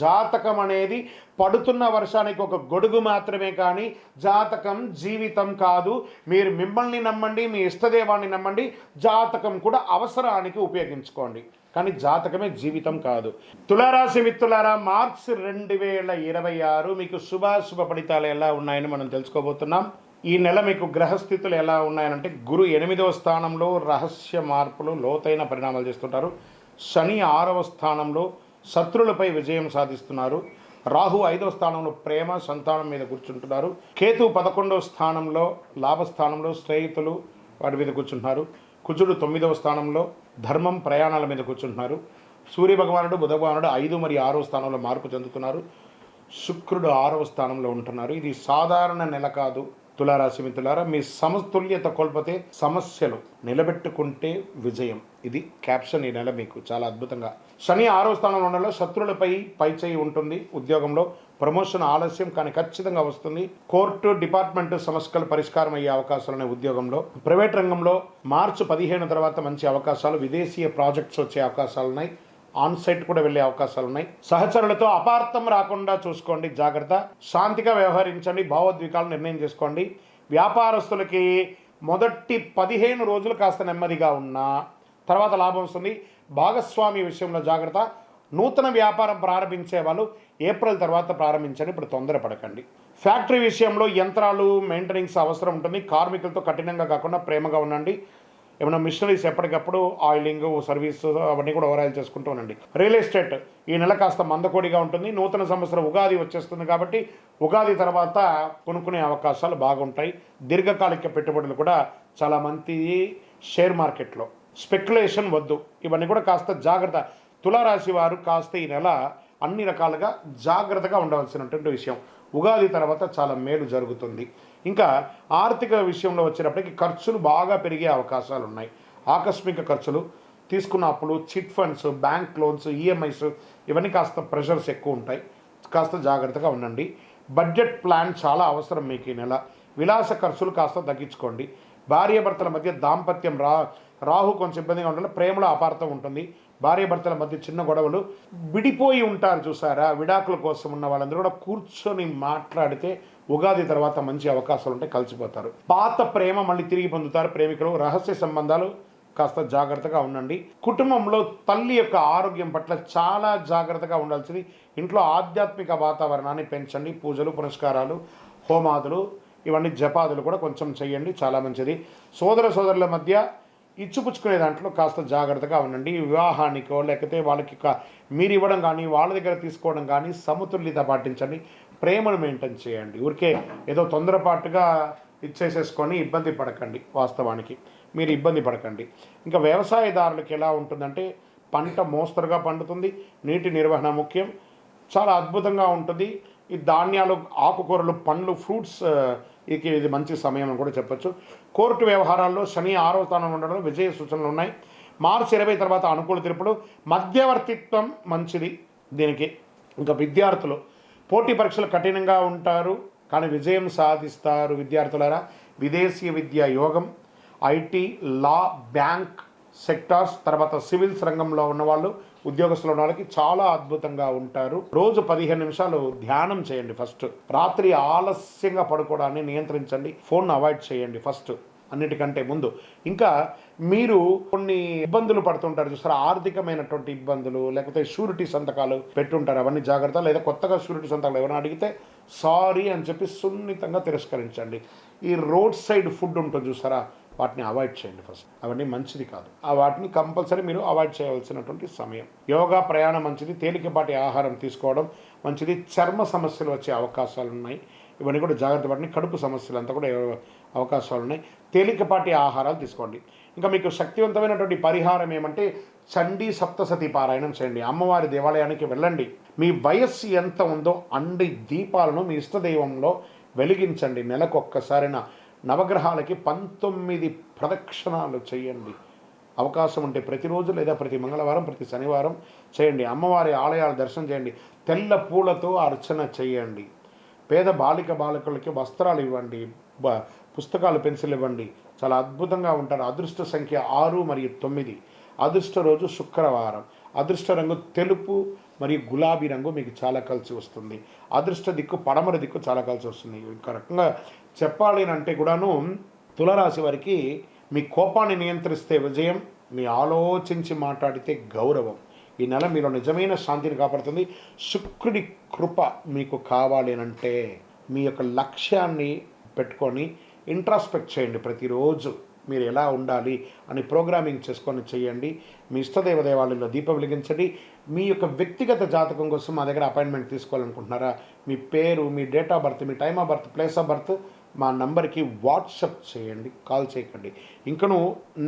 జాతకం అనేది పడుతున్న వర్షానికి ఒక గొడుగు మాత్రమే, కానీ జాతకం జీవితం కాదు. మీరు మిమ్మల్ని నమ్మండి, మీ ఇష్టదేవాన్ని నమ్మండి, జాతకం కూడా అవసరానికి ఉపయోగించుకోండి, కానీ జాతకమే జీవితం కాదు. తులారాశి మిత్రులారా, మార్చి 2026 మీకు శుభ ఫలితాలు ఎలా ఉన్నాయని మనం తెలుసుకోబోతున్నాం. ఈ నెల మీకు గ్రహస్థితులు ఎలా ఉన్నాయనంటే, గురు 8వ స్థానంలో రహస్య మార్పులు, లోతైన పరిణామాలు చేస్తుంటారు. శని 6వ స్థానంలో శత్రులపై విజయం సాధిస్తున్నారు. రాహు 5వ స్థానంలో ప్రేమ సంతానం మీద కూర్చుంటున్నారు. కేతు 11వ స్థానంలో లాభస్థానంలో స్నేహితులు వాటి మీద కూర్చుంటున్నారు. కుజుడు 9వ స్థానంలో ధర్మం ప్రయాణాల మీద కూర్చుంటున్నారు. సూర్య భగవానుడు బుధ భగవానుడు 5 మరియు 6వ స్థానంలో మార్పు చెందుతున్నారు. శుక్రుడు 6వ స్థానంలో ఉంటున్నారు. ఇది సాధారణ నెల కాదు. తులారాశి మిత్రులారా, మీ సమతుల్యత కోల్పోతే సమస్యలు, నిలబెట్టుకుంటే విజయం. ఇది క్యాప్షన్ ఈ నెల మీకు చాలా అద్భుతంగా. శని 6వ స్థానంలో ఉండడంలో శత్రులపై పైచేయి ఉంటుంది. ఉద్యోగంలో ప్రమోషన్ ఆలస్యం కానీ ఖచ్చితంగా వస్తుంది. కోర్టు డిపార్ట్మెంట్ సమస్యలు పరిష్కారం అయ్యే అవకాశాలు ఉద్యోగంలో. ప్రైవేట్ రంగంలో మార్చి 15 తర్వాత మంచి అవకాశాలు, విదేశీయ ప్రాజెక్ట్స్ వచ్చే అవకాశాలు ఉన్నాయి. ఆన్సైట్ కూడా వెళ్ళే అవకాశాలు ఉన్నాయి. సహచరులతో అపార్థం రాకుండా చూసుకోండి, జాగ్రత్త. శాంతిగా వ్యవహరించండి, భావోద్వేగాలు నిర్ణయం చేసుకోండి. వ్యాపారస్తులకి మొదటి 15 రోజులు కాస్త నెమ్మదిగా ఉన్నా తర్వాత లాభం వస్తుంది. భాగస్వామి విషయంలో జాగ్రత్త. నూతన వ్యాపారం ప్రారంభించే వాళ్ళు ఏప్రిల్ తర్వాత ప్రారంభించండి, ఇప్పుడు తొందరపడకండి. ఫ్యాక్టరీ విషయంలో యంత్రాలు మెయింటెనెన్స్ అవసరం ఉంటుంది. కార్మికులతో కఠినంగా కాకుండా ప్రేమగా ఉండండి. ఏమైనా మిషనరీస్ ఎప్పటికప్పుడు ఆయిలింగ్ సర్వీస్ అవన్నీ కూడా ఓవరాయిల్ చేసుకుంటూ ఉండండి. రియల్ ఎస్టేట్ ఈ నెల కాస్త మందకోడిగా ఉంటుంది. నూతన సంవత్సరం ఉగాది వచ్చేస్తుంది కాబట్టి ఉగాది తర్వాత కొనుక్కునే అవకాశాలు బాగుంటాయి. దీర్ఘకాలిక పెట్టుబడులు కూడా చాలా మంది. షేర్ మార్కెట్లో స్పెక్యులేషన్ వద్దు, ఇవన్నీ కూడా కాస్త జాగ్రత్త. తులారాశి వారు కాస్త ఈ నెల అన్ని రకాలుగా జాగ్రత్తగా ఉండవలసినటువంటి విషయం. ఉగాది తర్వాత చాలా మేలు జరుగుతుంది. ఇంకా ఆర్థిక విషయంలో వచ్చేటప్పటికి ఖర్చులు బాగా పెరిగే అవకాశాలు ఉన్నాయి. ఆకస్మిక ఖర్చులు, తీసుకున్న అప్పులు, chit funds, bank loans, EMIs ఇవన్నీ కాస్త ప్రెషర్స్ ఎక్కువ ఉంటాయి. కాస్త జాగ్రత్తగా ఉండండి. బడ్జెట్ ప్లాన్ చాలా అవసరం మీకు ఈ నెల. విలాస ఖర్చులు కాస్త తగ్గించుకోండి. భార్యాభర్తల మధ్య దాంపత్యం రాహు కొంచెం ఇబ్బందిగా ఉండాలి. ప్రేమలో అపార్థం ఉంటుంది. భార్యాభర్తల మధ్య చిన్న గొడవలు, విడిపోయి ఉంటారు చూసారా, విడాకుల కోసం ఉన్న వాళ్ళందరూ కూడా కూర్చొని మాట్లాడితే ఉగాది తర్వాత మంచి అవకాశాలు ఉంటాయి, కలిసిపోతారు. పాత ప్రేమ మళ్ళీ తిరిగి పొందుతారు ప్రేమికులు. రహస్య సంబంధాలు కాస్త జాగ్రత్తగా ఉండండి. కుటుంబంలో తల్లి యొక్క ఆరోగ్యం పట్ల చాలా జాగ్రత్తగా ఉండాల్సింది. ఇంట్లో ఆధ్యాత్మిక వాతావరణాన్ని పెంచండి. పూజలు పునస్కారాలు హోమాదులు ఇవన్నీ జపాదులు కూడా కొంచెం చేయండి, చాలా మంచిది. సోదరుల మధ్య ఇచ్చిపుచ్చుకునే దాంట్లో కాస్త జాగ్రత్తగా ఉండండి. వివాహానికో లేకపోతే వాళ్ళకి మీరు ఇవ్వడం కానీ వాళ్ళ దగ్గర తీసుకోవడం కానీ సమతుల్యత పాటించండి. ప్రేమను మెయింటైన్ చేయండి. ఊరికే ఏదో తొందరపాటుగా ఇచ్చేసేసుకొని ఇబ్బంది పడకండి. వాస్తవానికి మీరు ఇబ్బంది పడకండి. ఇంకా వ్యవసాయదారులకు ఎలా ఉంటుందంటే, పంట మోస్తరుగా పండుతుంది. నీటి నిర్వహణ ముఖ్యం, చాలా అద్భుతంగా ఉంటుంది. ఈ ధాన్యాలు, ఆకుకూరలు, పండ్లు, ఫ్రూట్స్ ఇది మంచి సమయం అని కూడా చెప్పచ్చు. కోర్టు వ్యవహారాల్లో శని 6వ స్థానంలో ఉండడంలో విజయ సూచనలు ఉన్నాయి. మార్చి 20 తర్వాత అనుకూల తీర్పులు. మధ్యవర్తిత్వం మంచిది దీనికి. ఇంకా విద్యార్థులు పోటీ పరీక్షలు కఠినంగా ఉంటారు కానీ విజయం సాధిస్తారు. విద్యార్థులారా, విదేశీ విద్యా యోగం, ఐటీ, లా, బ్యాంక్ సెక్టార్స్, తర్వాత సివిల్స్ రంగంలో ఉన్నవాళ్ళు, ఉద్యోగస్తులు ఉన్న వాళ్ళకి చాలా అద్భుతంగా ఉంటారు. రోజు 15 నిమిషాలు ధ్యానం చేయండి. ఫస్ట్ రాత్రి ఆలస్యంగా పడుకోవడాన్ని నియంత్రించండి. ఫోన్ అవాయిడ్ చేయండి ఫస్ట్ అన్నిటికంటే ముందు. ఇంకా మీరు కొన్ని ఇబ్బందులు పడుతుంటారు చూసారా, ఆర్థికమైనటువంటి ఇబ్బందులు, లేకపోతే షూరిటీ సంతకాలు పెట్టుంటారు, అవన్నీ జాగ్రత్త. లేదా కొత్తగా షూరిటీ సంతకాలు ఎవరైనా అడిగితే సారీ అని చెప్పి సున్నితంగా తిరస్కరించండి. ఈ రోడ్ సైడ్ ఫుడ్ ఉంటుంది చూసారా, వాటిని అవాయిడ్ చేయండి ఫస్ట్. అవన్నీ మంచిది కాదు. వాటిని కంపల్సరీ మీరు అవాయిడ్ చేయవలసినటువంటి సమయం. యోగా, ప్రయాణం మంచిది. తేలికపాటి ఆహారం తీసుకోవడం మంచిది. చర్మ సమస్యలు వచ్చే అవకాశాలు ఉన్నాయి, ఇవన్నీ కూడా జాగ్రత్త పడిన. కడుపు సమస్యలు అంతా కూడా అవకాశాలు ఉన్నాయి. తేలికపాటి ఆహారాలు తీసుకోండి. ఇంకా మీకు శక్తివంతమైనటువంటి పరిహారం ఏమంటే, చండీ సప్తసతి పారాయణం చేయండి. అమ్మవారి దేవాలయానికి వెళ్ళండి. మీ వయస్సు ఎంత ఉందో అన్ని దీపాలను మీ ఇష్టదైవంలో వెలిగించండి. నెలకొక్కసారిన నవగ్రహాలకి 19 ప్రదక్షిణాలు చేయండి. అవకాశం ఉంటే ప్రతిరోజు లేదా ప్రతి మంగళవారం, ప్రతి శనివారం చేయండి. అమ్మవారి ఆలయాలు దర్శనం చేయండి. తెల్ల పూలతో అర్చన చేయండి. పేద బాలికలకి వస్త్రాలు ఇవ్వండి, పుస్తకాలు, పెన్సిల్ ఇవ్వండి. చాలా అద్భుతంగా ఉంటారు. అదృష్ట సంఖ్య 6 మరియు 9. అదృష్ట రోజు శుక్రవారం. అదృష్ట రంగు తెలుపు మరియు గులాబీ రంగు మీకు చాలా కలిసి వస్తుంది. అదృష్ట దిక్కు పడమర దిక్కు చాలా కలిసి వస్తుంది. ఒక రకంగా చెప్పాలి అంటే కూడాను తులారాశి వారికి మీ కోపాన్ని నియంత్రిస్తే విజయం, మీ ఆలోచించి మాట్లాడితే గౌరవం. ఈ నెల మీలో నిజమైన శాంతిని కాపాడుతుంది. శుక్రుడి కృప మీకు కావాలి అంటే మీ యొక్క లక్ష్యాన్ని పెట్టుకొని ఇంట్రాస్పెక్ట్ చేయండి. ప్రతిరోజు మీరు ఎలా ఉండాలి అని ప్రోగ్రామింగ్ చేసుకొని చేయండి. మీ ఇష్టదేవ దేవాలయంలో దీపం వెలిగించండి. మీ యొక్క వ్యక్తిగత జాతకం కోసం మా దగ్గర అపాయింట్మెంట్ తీసుకోవాలనుకుంటున్నారా? మీ పేరు, మీ డేట్ ఆఫ్ బర్త్, మీ time of birth, place of birth మా నంబర్కి వాట్సప్ చేయండి, కాల్ చేయకండి. ఇంకను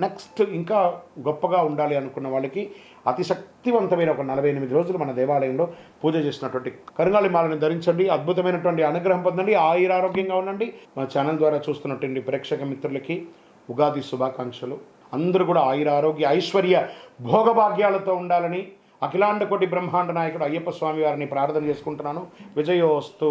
నెక్స్ట్ ఇంకా గొప్పగా ఉండాలి అనుకున్న వాళ్ళకి అతి శక్తివంతమైన ఒక 48 రోజులు మన దేవాలయంలో పూజ చేసినటువంటి కరుణాళి మాలని ధరించండి. అద్భుతమైనటువంటి అనుగ్రహం పొందండి. ఆరోగ్యంగా ఉండండి. మా ఛానల్ ద్వారా చూస్తున్నటువంటి ప్రేక్షక మిత్రులకి ఉగాది శుభాకాంక్షలు. అందరూ కూడా ఆరోగ్య ఐశ్వర్య భోగభాగ్యాలతో ఉండాలని అఖిలాండ కోటి బ్రహ్మాండ నాయకుడు అయ్యప్ప స్వామి వారిని ప్రార్థన చేసుకుంటున్నాను. విజయోస్తు.